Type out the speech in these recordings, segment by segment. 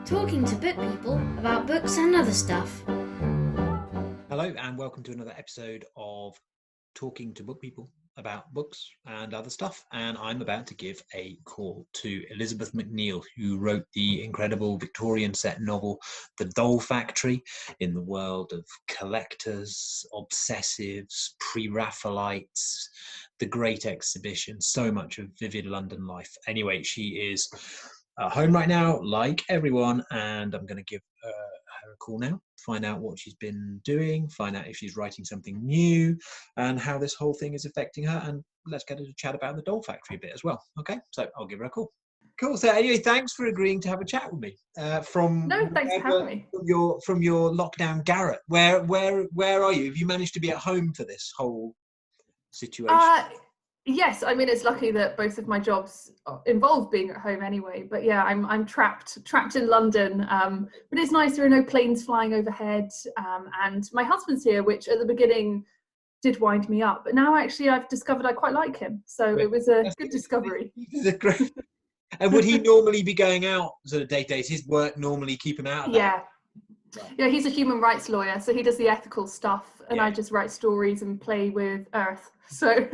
talking to book people about books and other stuff. Hello and welcome to another episode of Talking to Book People about books and other stuff. And I'm about to give a call to Elizabeth Macneal, who wrote the incredible Victorian set novel The Dole Factory, in the world of collectors, obsessives, pre-Raphaelites, the Great Exhibition, so much of vivid London life. Anyway, she is at home right now, like everyone, and I'm going to give her a call now, find out what she's been doing, find out if she's writing something new, and how this whole thing is affecting her. And let's get her to chat about the Dole Factory a bit as well. Okay, so I'll give her a call. Cool. So anyway, thanks for agreeing to have a chat with me. Thanks for having me. From your lockdown garret. Where are you? Have you managed to be at home for this whole situation? Yes, I mean, it's lucky that both of my jobs involve being at home anyway. But yeah, I'm trapped in London. But it's nice, there are no planes flying overhead. And my husband's here, which at the beginning did wind me up. But now actually I've discovered I quite like him. So it was a good discovery. And would he normally be going out sort of day-to-day? Does his work normally keep him out of that? Yeah, he's a human rights lawyer, so he does the ethical stuff, and I just write stories and play with Earth. So,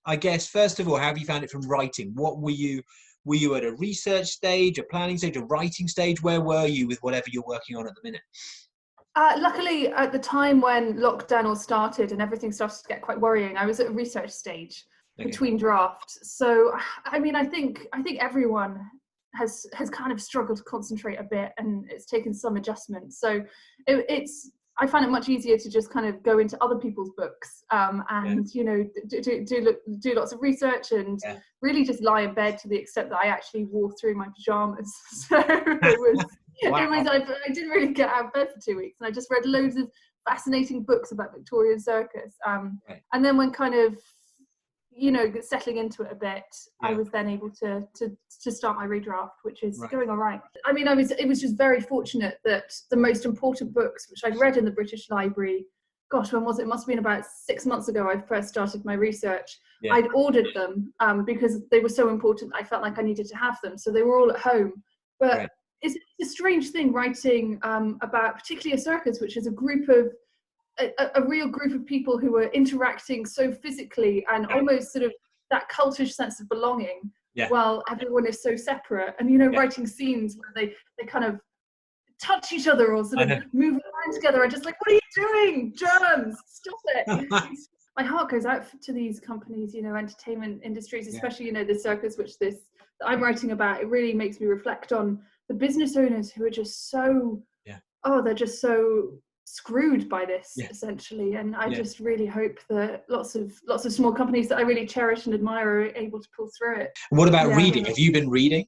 I guess first of all, how have you found it from writing? What were you at a research stage, a planning stage, a writing stage? Where were you with whatever you're working on at the minute? Luckily, at the time when lockdown all started and everything started to get quite worrying, I was at a research stage between drafts. So, I mean, I think everyone has kind of struggled to concentrate a bit, and it's taken some adjustment. So I find it much easier to just kind of go into other people's books you know, do lots of research and really just lie in bed to the extent that I actually wore through my pajamas. So I didn't really get out of bed for 2 weeks, and I just read loads of fascinating books about Victorian circus. And then when kind of, you know, settling into it a bit, I was then able to start my redraft, which is going all right. I mean, it was just very fortunate that the most important books, which I'd read in the British Library, gosh, when was it? It must have been about 6 months ago I first started my research. I'd ordered them because they were so important. I felt like I needed to have them. So they were all at home. But it's a strange thing writing about particularly a circus, which is a real group of people who are interacting so physically and almost sort of that cultish sense of belonging while everyone is so separate. And, you know, writing scenes where they kind of touch each other or sort of move around together. I'm just like, what are you doing? Germs, stop it. My heart goes out to these companies, you know, entertainment industries, especially, you know, the circus, which that I'm writing about. It really makes me reflect on the business owners who are just so, they're just so screwed by this essentially. And I just really hope that lots of small companies that I really cherish and admire are able to pull through it. What about reading? Have you been reading?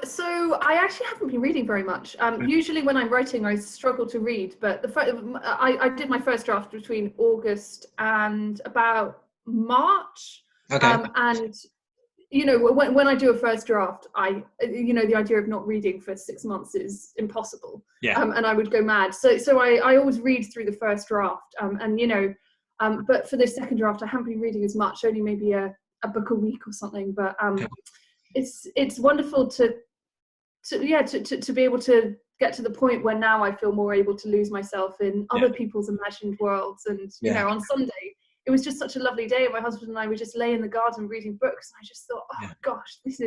So I actually haven't been reading very much. Usually when I'm writing, I struggle to read, but I did my first draft between August and about March. And you know, when I do a first draft, you know, the idea of not reading for 6 months is impossible. And I would go mad. So I always read through the first draft. And, you know, but for this second draft, I haven't been reading as much, only maybe a book a week or something. But it's wonderful to be able to get to the point where now I feel more able to lose myself in other people's imagined worlds. And, you know, on Sunday, it was just such a lovely day. My husband and I would just lay in the garden reading books. And I just thought, oh gosh, this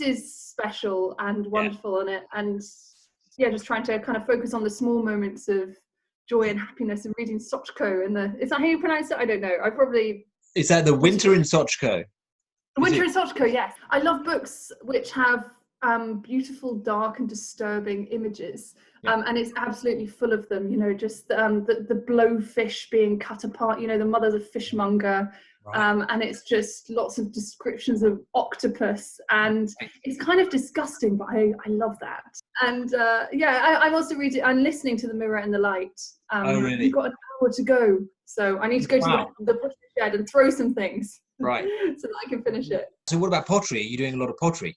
is special and wonderful in it. And just trying to kind of focus on the small moments of joy and happiness and reading Sochko. Is that how you pronounce it? I don't know. Is that the Winter in Sochko? Winter in Sochko, yes. I love books which have beautiful, dark and disturbing images. And it's absolutely full of them, you know, just the blowfish being cut apart, you know, the mother's a fishmonger. And it's just lots of descriptions of octopus, and it's kind of disgusting, but I love that. And I'm also reading and listening to The Mirror and the Light. Really? We've got an hour to go, so I need to go to the butcher shed and throw some things, so that I can finish it. So what about pottery? Are you doing a lot of pottery?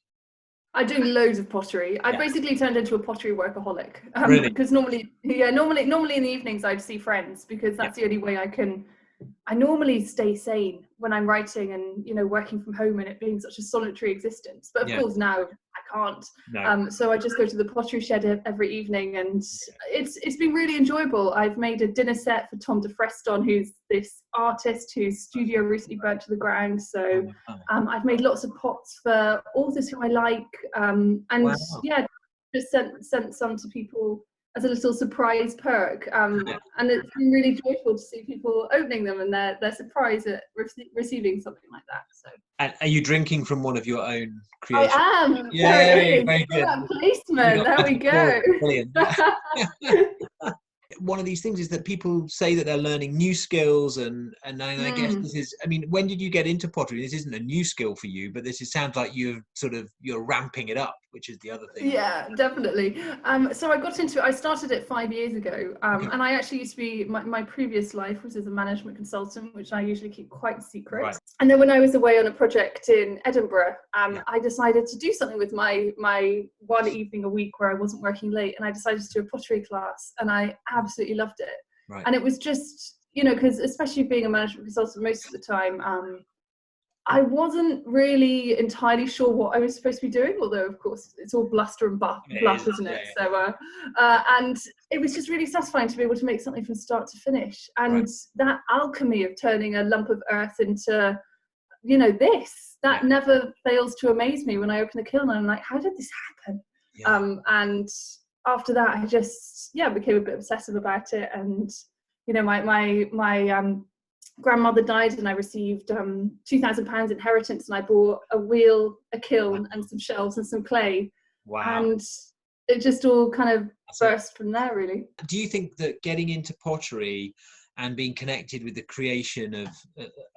I do loads of pottery. I basically turned into a pottery workaholic. Really? Because normally in the evenings I'd see friends, because that's the only way I normally stay sane when I'm writing and, you know, working from home and it being such a solitary existence. But of course now I can't. No. So I just go to the pottery shed every evening, and it's been really enjoyable. I've made a dinner set for Tom de Freston, who's this artist whose studio recently burnt to the ground. So I've made lots of pots for authors who I like, and yeah, just sent some to people as a little surprise perk, and it's been really joyful to see people opening them and their surprise at receiving something like that. So, and are you drinking from one of your own creations? I am. Yeah, there it is. very good. Placement. There we go. Brilliant. One of these things is that people say that they're learning new skills, and I guess this is, I mean, when did you get into pottery? This isn't a new skill for you, but sounds like you're ramping it up, which is the other thing. Yeah, definitely. So I started it 5 years ago, and I actually used to be, my previous life was as a management consultant, which I usually keep quite secret. Right. And then when I was away on a project in Edinburgh, I decided to do something with my one evening a week where I wasn't working late, and I decided to do a pottery class, and I absolutely loved it. Right. And it was just, because especially being a management consultant most of the time, I wasn't really entirely sure what I was supposed to be doing, although of course it's all bluster and bluff, isn't it? So, and it was just really satisfying to be able to make something from start to finish. And that alchemy of turning a lump of earth into, that never fails to amaze me when I open the kiln and I'm like, how did this happen? Yeah. And after that, I just, became a bit obsessive about it. And, my grandmother died, and I received £2,000 inheritance, and I bought a wheel, a kiln, and some shelves and some clay. Wow. And it just all kind of burst from there, really. Do you think that getting into pottery and being connected with the creation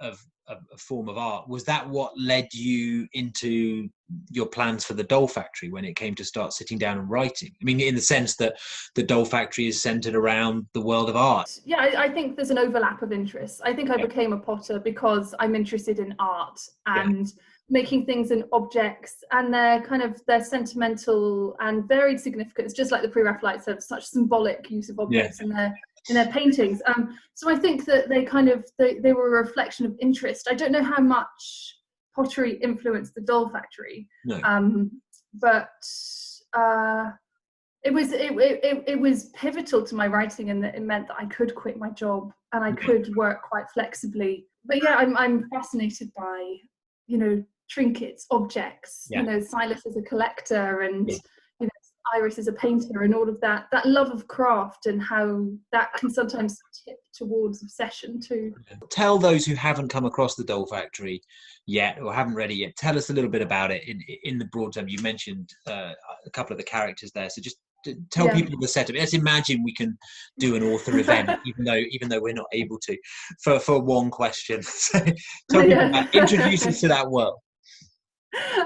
of a form of art, was that what led you into your plans for the Dole Factory when it came to start sitting down and writing? I mean, in the sense that the Dole Factory is centered around the world of art. Yeah, I think there's an overlap of interests. I think I became a potter because I'm interested in art and making things in objects, and their sentimental and varied significance, just like the Pre-Raphaelites have such symbolic use of objects in their paintings. So I think that they were a reflection of interest. I don't know how much pottery influenced the Dole Factory, but it was pivotal to my writing, in that it meant that I could quit my job and I could work quite flexibly. But I'm fascinated by trinkets, objects. Silas is a collector, and Iris is a painter, and all of that love of craft, and how that can sometimes tip towards obsession too. Tell those who haven't come across the Dole Factory yet, or haven't read it yet, tell us a little bit about it in the broad term. You mentioned a couple of the characters there, so just tell people the setup. Let's imagine we can do an author event, even though we're not able to, for one question. So tell people about, introduce us to that world.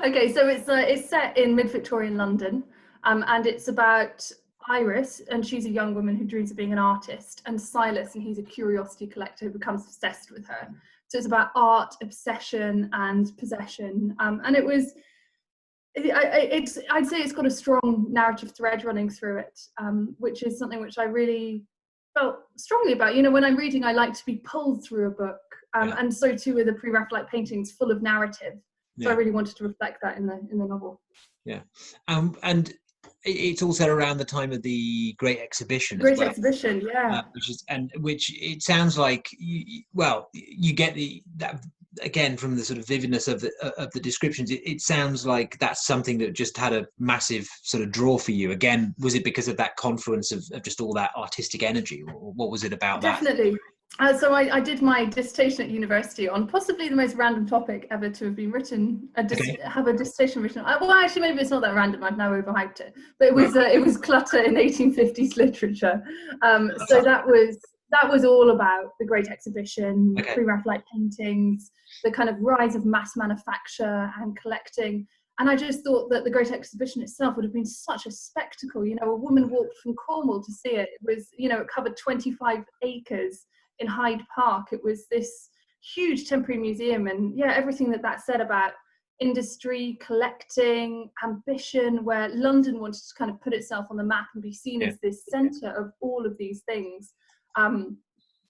Okay, so it's set in mid-Victorian London. And it's about Iris, and she's a young woman who dreams of being an artist, and Silas, and he's a curiosity collector who becomes obsessed with her. So it's about art, obsession, and possession. And I'd say it's got a strong narrative thread running through it, which is something which I really felt strongly about. When I'm reading, I like to be pulled through a book, and so too with the Pre-Raphaelite paintings, full of narrative. So I really wanted to reflect that in the novel. Yeah, and it's also around the time of the Great Exhibition. Exhibition, which it sounds like you get that again from the sort of vividness of the descriptions. It sounds like that's something that just had a massive sort of draw for you. Again, was it because of that confluence of just all that artistic energy, or what was it about that? Definitely. So I did my dissertation at university on possibly the most random topic ever to have been written. Have a dissertation written. Well, actually, maybe it's not that random. I've now overhyped it. But it was clutter in 1850s literature. So that was all about the Great Exhibition, Pre-Raphaelite paintings, the kind of rise of mass manufacture and collecting. And I just thought that the Great Exhibition itself would have been such a spectacle. A woman walked from Cornwall to see it. It was, it covered 25 acres in Hyde Park. It was this huge temporary museum, and everything that said about industry, collecting, ambition, where London wanted to kind of put itself on the map and be seen as this centre of all of these things. And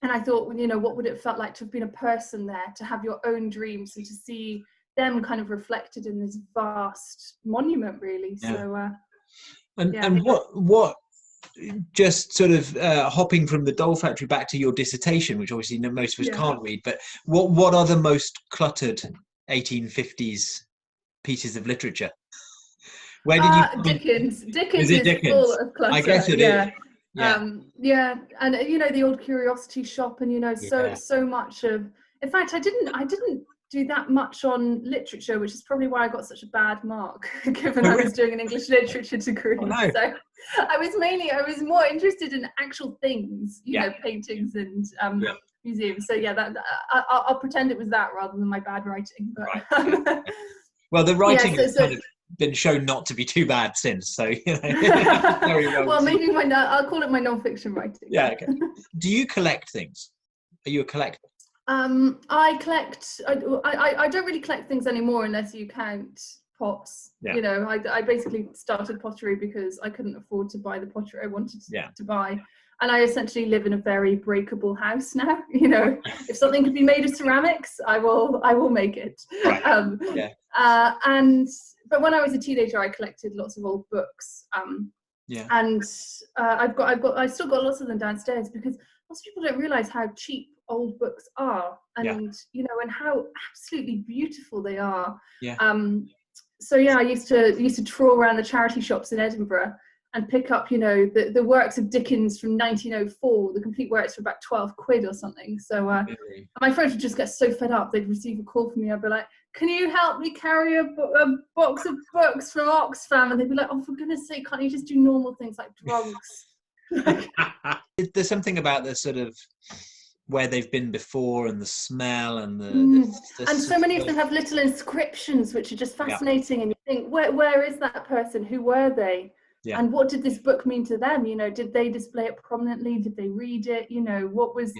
I thought, what would it felt like to have been a person there, to have your own dreams, and to see them kind of reflected in this vast monument, really. Yeah. So and what just sort of hopping from the Dole Factory back to your dissertation, which obviously most of us can't read, but what are the most cluttered 1850s pieces of literature? Where did you Dickens is is Dickens? full of clutter. I guess it is. Yeah, and the old curiosity shop, and so much of. In fact, I didn't do that much on literature, which is probably why I got such a bad mark, given I was doing an English literature degree. Oh, no. So I was more interested in actual things, paintings and museums. So I'll pretend it was that rather than my bad writing. But, right. Well, the writing has kind of been shown not to be too bad since. So very well. Well, maybe I'll call it my non-fiction writing. Yeah. Okay. Do you collect things? Are you a collector? I collect. I don't really collect things anymore unless you count pots. Yeah. I basically started pottery because I couldn't afford to buy the pottery I wanted to buy, and I essentially live in a very breakable house now. If something can be made of ceramics, I will make it. Right. But when I was a teenager, I collected lots of old books. And I still got lots of them downstairs because most people don't realize how cheap old books are, and and how absolutely beautiful they are. I used to trawl around the charity shops in Edinburgh and pick up the works of Dickens from 1904, the complete works for about 12 quid or something. So my friends would just get so fed up, they'd receive a call from me. I'd be like, can you help me carry a box of books from Oxfam? And they'd be like, oh, for goodness sake, can't you just do normal things like drugs? There's something about the sort of where they've been before and the smell and the and so many of them have little inscriptions which are just fascinating, and you think, where is that person? Who were they? And what did this book mean to them? Did they display it prominently? Did they read it? What was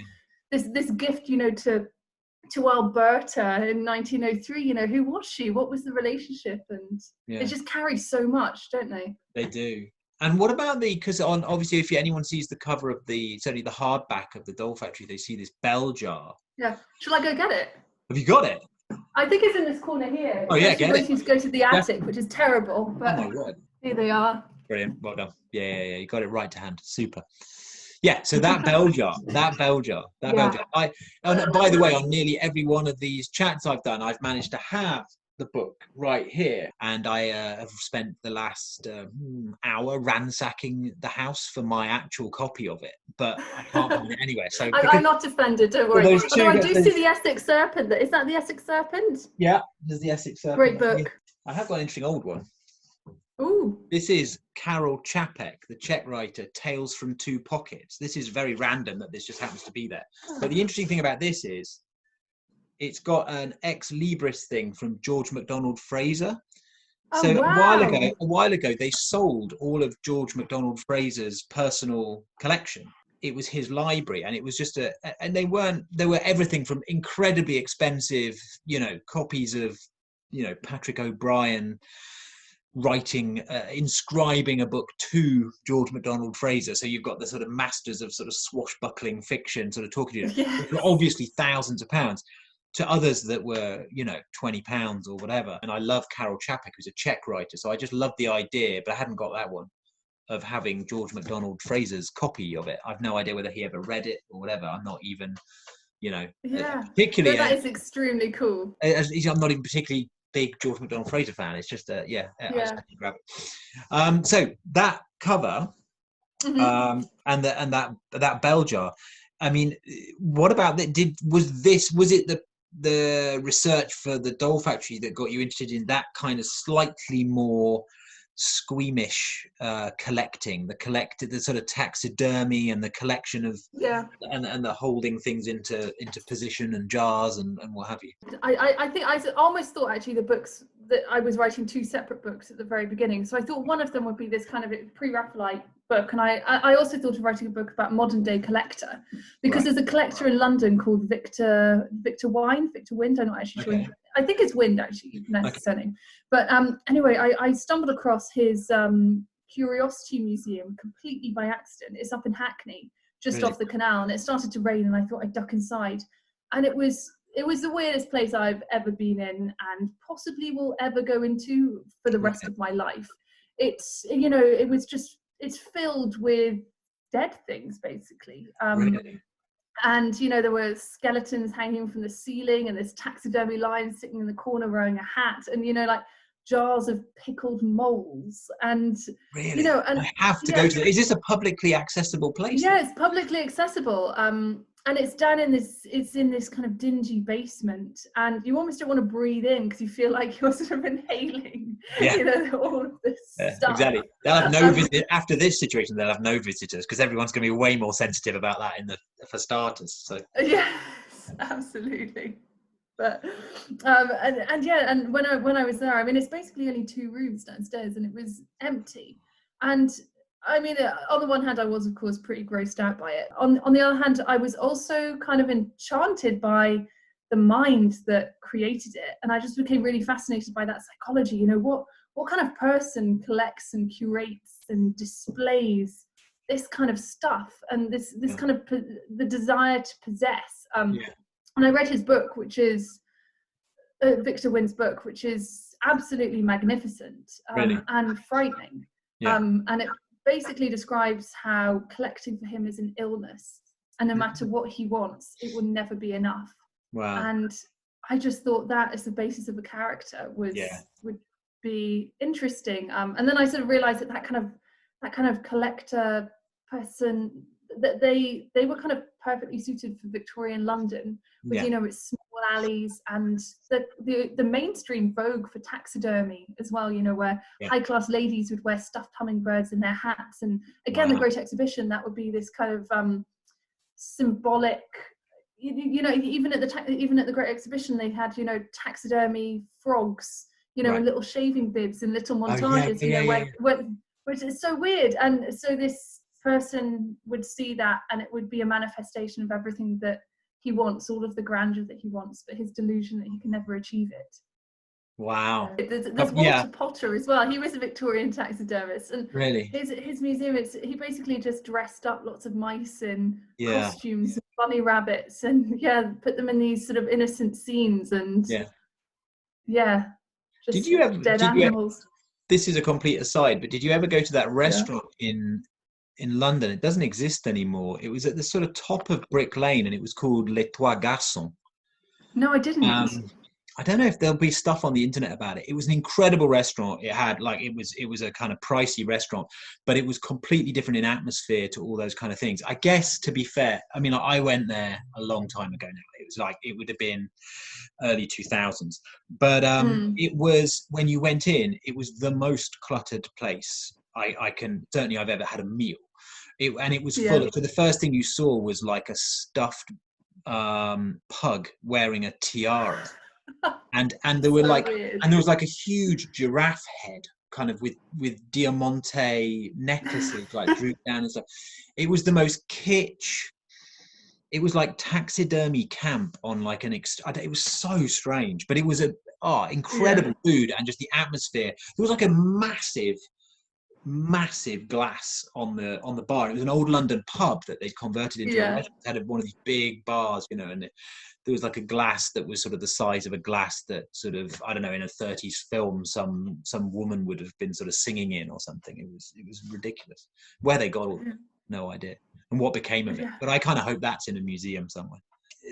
this gift to Alberta in 1903? Who was she? What was the relationship? And they just carry so much, don't they? They do. And what about because obviously if anyone sees the cover of certainly the hardback of the Dole Factory, they see this bell jar. Yeah. Shall I go get it? Have you got it? I think it's in this corner here. Oh yeah, get it. To go to the attic, which is terrible. But oh my word. Here they are. Brilliant. Well done. Yeah. You got it right to hand. Super. Yeah. So that bell jar. By the way, on nearly every one of these chats I've done, I've managed to have the book right here, and I have spent the last hour ransacking the house for my actual copy of it, but I can't find it anywhere. So I'm not offended, don't worry. Although I do see the Essex Serpent. Is that the Essex Serpent? Yeah, there's the Essex Serpent. Great book. I have got an interesting old one. Ooh. This is Karel Capek, the Czech writer, Tales from Two Pockets. This is very random that this just happens to be there. But the interesting thing about this is it's got an ex libris thing from George MacDonald Fraser. So a while ago, they sold all of George MacDonald Fraser's personal collection. It was his library, and it was just and there were everything from incredibly expensive, copies of, Patrick O'Brien writing, inscribing a book to George MacDonald Fraser. So you've got the sort of masters of sort of swashbuckling fiction sort of talking to you, obviously thousands of pounds, to others that were, £20 or whatever. And I love Karel Capek, who's a Czech writer. So I just loved the idea, but I hadn't got that one, of having George MacDonald Fraser's copy of it. I've no idea whether he ever read it or whatever. I'm not even, particularly. That is extremely cool. I'm not even particularly big George MacDonald Fraser fan. It's just I just had to grab it. So that cover, and that bell jar. I mean, what about that? Was it the research for the Dole Factory that got you interested in that kind of slightly more squeamish collecting, the sort of taxidermy and the collection of and the holding things into position and jars and what have you? I think I almost thought actually the books that I was writing two separate books at the very beginning. So I thought one of them would be this kind of pre-Raphaelite book, and I also thought of writing a book about modern day collector, because there's a collector in London called Victor Wind. I'm not actually sure. I think it's Wind, actually, that's his surname. But anyway, I stumbled across his Curiosity Museum completely by accident. It's up in Hackney, just off the canal, and it started to rain, and I thought I'd duck inside. And it was it was the weirdest place I've ever been in, and possibly will ever go into for the rest of my life. It's, you know, it's filled with dead things, basically. Really? And, you know, there were skeletons hanging from the ceiling, and this taxidermy lion sitting in the corner wearing a hat, and, you know, like jars of pickled moles. And, Really? you know, and I have to go to it. Is this a publicly accessible place? Yeah, it's publicly accessible. And it's down in this kind of dingy basement, and you almost don't want to breathe in because you feel like you're sort of inhaling, you know, all of this stuff. Exactly. They'll have no visit after this situation. They'll have no visitors because everyone's going to be way more sensitive about that for starters. So yes, absolutely. But and when I was there, I mean, it's basically only 2 rooms downstairs, and it was empty. And I mean, on the one hand, I was, of course, pretty grossed out by it. On the other hand, I was also kind of enchanted by the mind that created it. And I just became really fascinated by that psychology. You know, what kind of person collects and curates and displays this kind of stuff, and this kind of the desire to possess. And I read his book, which is Victor Wynn's book, which is absolutely magnificent and frightening. And it basically describes how collecting for him is an illness, and no matter what he wants, it will never be enough. Wow. And I just thought that as the basis of a character would be interesting. And then I sort of realized that kind of collector person, that they were kind of perfectly suited for Victorian London, with you know, its small alleys and the mainstream vogue for taxidermy as well, you know, where high class ladies would wear stuffed hummingbirds in their hats. And again, the Great Exhibition, that would be this kind of symbolic, you know, even at the Great Exhibition, they had, you know, taxidermy frogs, you know, and little shaving bibs and little montages, where it's so weird. And so this person would see that, and it would be a manifestation of everything that he wants, all of the grandeur that he wants, but his delusion that he can never achieve it. Wow. There's Walter Potter as well. He was a Victorian taxidermist, and really his museum, he basically just dressed up lots of mice in costumes and bunny rabbits, and put them in these sort of innocent scenes, and did you ever dead animals. This is a complete aside, but did you ever go to that restaurant in London? It doesn't exist anymore. It was at the sort of top of Brick Lane, and it was called Les Trois Garçons. No, I didn't. I don't know if there'll be stuff on the internet about it. It was an incredible restaurant. It had it was a kind of pricey restaurant, but it was completely different in atmosphere to all those kind of things. I guess, to be fair, I mean, I went there a long time ago now. It would have been early 2000s, but it was, when you went in, it was the most cluttered place I've ever had a meal. It was full of, so the first thing you saw was like a stuffed pug wearing a tiara. and there were weird. And there was like a huge giraffe head, kind of with diamante necklaces like drooped down and stuff. It was the most kitsch. It was like taxidermy camp on like it was so strange, but it was incredible food, and just the atmosphere. There was like a massive glass on the bar. It was an old London pub that they'd converted into a restaurant. It had one of these big bars, you know, and there was like a glass that was sort of the size of a glass that sort of, I don't know, in a 30s film some woman would have been sort of singing in or something. It was ridiculous. Where they got all of it, no idea, and what became of it. But I kind of hope that's in a museum somewhere.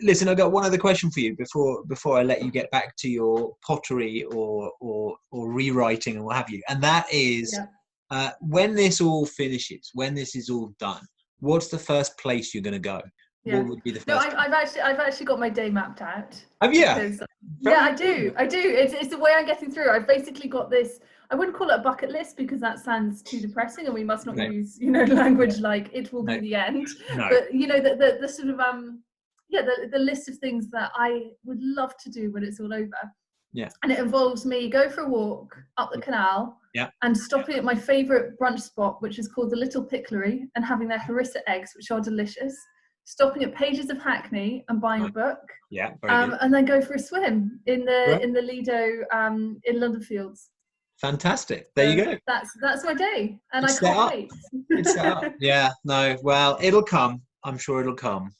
Listen, I've got one other question for you before I let you get back to your pottery or rewriting and what have you, and that is, when this all finishes, when this is all done, what's the first place you're going to go? What would be the first? No, I've actually got my day mapped out. Have you? I do. It's the way I'm getting through. I've basically got this. I wouldn't call it a bucket list because that sounds too depressing, and we must not use, you know, language like it will be the end. No. But you know, the sort of the list of things that I would love to do when it's all over. Yeah. And it involves me going for a walk up the canal. Yeah. And stopping at my favourite brunch spot, which is called the Little Picklary, and having their harissa eggs, which are delicious. Stopping at Pages of Hackney and buying a book. Yeah, very good. And then go for a swim in the Lido in London Fields. Fantastic. There you go. That's my day, and I can't wait. It's set up. Yeah. No. Well, it'll come. I'm sure it'll come.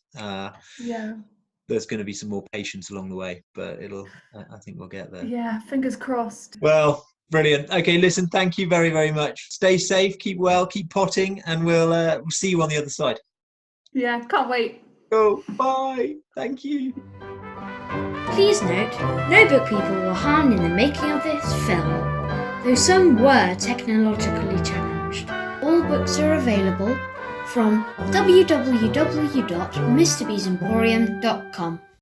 there's going to be some more patience along the way, but I think we'll get there. Yeah, fingers crossed. Well, brilliant. Okay, listen, thank you very, very much. Stay safe, keep well, keep potting, and we'll see you on the other side. Yeah, can't wait. Go, bye. Thank you. Please note, no book people were harmed in the making of this film, though some were technologically challenged. All books are available from www.mrbeesemporium.com.